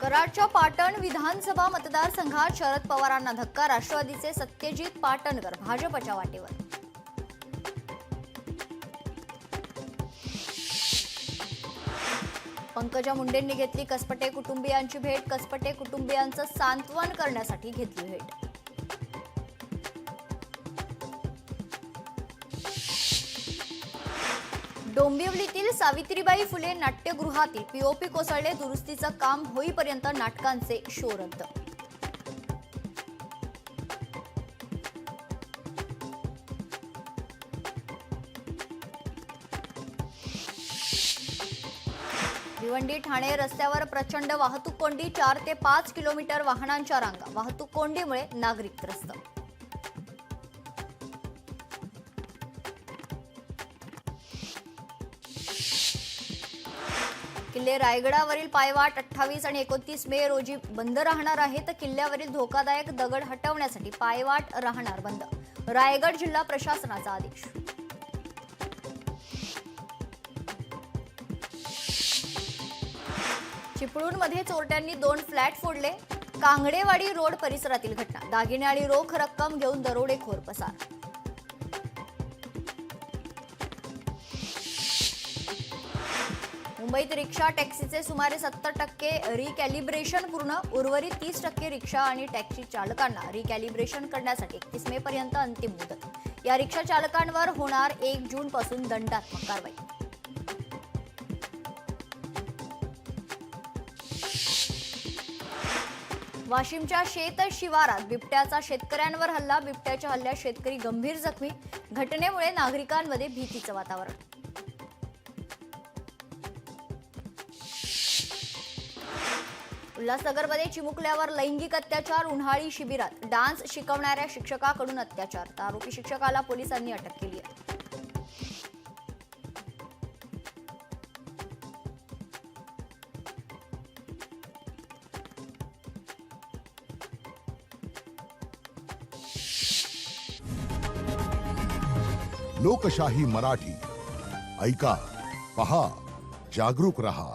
कराडच्या पाटण विधानसभा मतदारसंघात शरद पवारांना धक्का. राष्ट्रवादीचे सत्यजित पाटणकर भाजपच्या वाटेवर. पंकजा मुंडेंनी घेतली कसपटे कुटुंबियांची भेट. कसपटे कुटुंबियांचं सांत्वन करण्यासाठी घेतली भेट. डोंबिवलीतील सावित्रीबाई फुले नाट्यगृहातील पीओपी कोसळले. दुरुस्तीचं काम होईपर्यंत नाटकांचे शो रद्द. भिवंडी ठाणे रस्त्यावर प्रचंड वाहतूक कोंडी. 4 ते 5 किलोमीटर वाहनांच्या रांगा. वाहतूक कोंडीमुळे नागरिक त्रस्त. किल्ले रायगडावरील पायवाट 28 आणि 29 मे रोजी बंद राहणार आहे. तर किल्ल्यावरील धोकादायक दगड हटवण्यासाठी पायवाट राहणार बंद. रायगड जिल्हा प्रशासनाचा आदेश. चिपळूणमध्ये चोरट्यांनी 2 फ्लॅट फोडले. कांगडेवाडी रोड परिसरातील घटना. दागिने आणि रोख रक्कम घेऊन दरोडेखोर पसार. मुंबईत रिक्षा टॅक्सीचे सुमारे 70% रिकॅलिब्रेशन पूर्ण. उर्वरित 30% रिक्षा आणि टॅक्सी चालकांना रिकॅलिब्रेशन करण्यासाठी 31 मे पर्यंत अंतिम मुदत. या रिक्षा चालकांवर होणार 1 जून पासून दंडात्मक कारवाई. वाशिमच्या शेत शिवारात बिबट्याचा शेतकऱ्यांवर हल्ला. बिबट्याच्या हल्ल्यात शेतकरी गंभीर जखमी. घटनेमुळे नागरिकांमध्ये भीतीचं वातावरण. उल्हासनगरमध्ये चिमुकल्यावर लैंगिक अत्याचार. उन्हाळी शिबिरात डान्स शिकवणाऱ्या शिक्षकाकडून अत्याचार. तर आरोपी शिक्षकाला पोलिसांनी अटक केली आहे. लोकशाही मराठी ऐका, पहा, जागरूक रहा.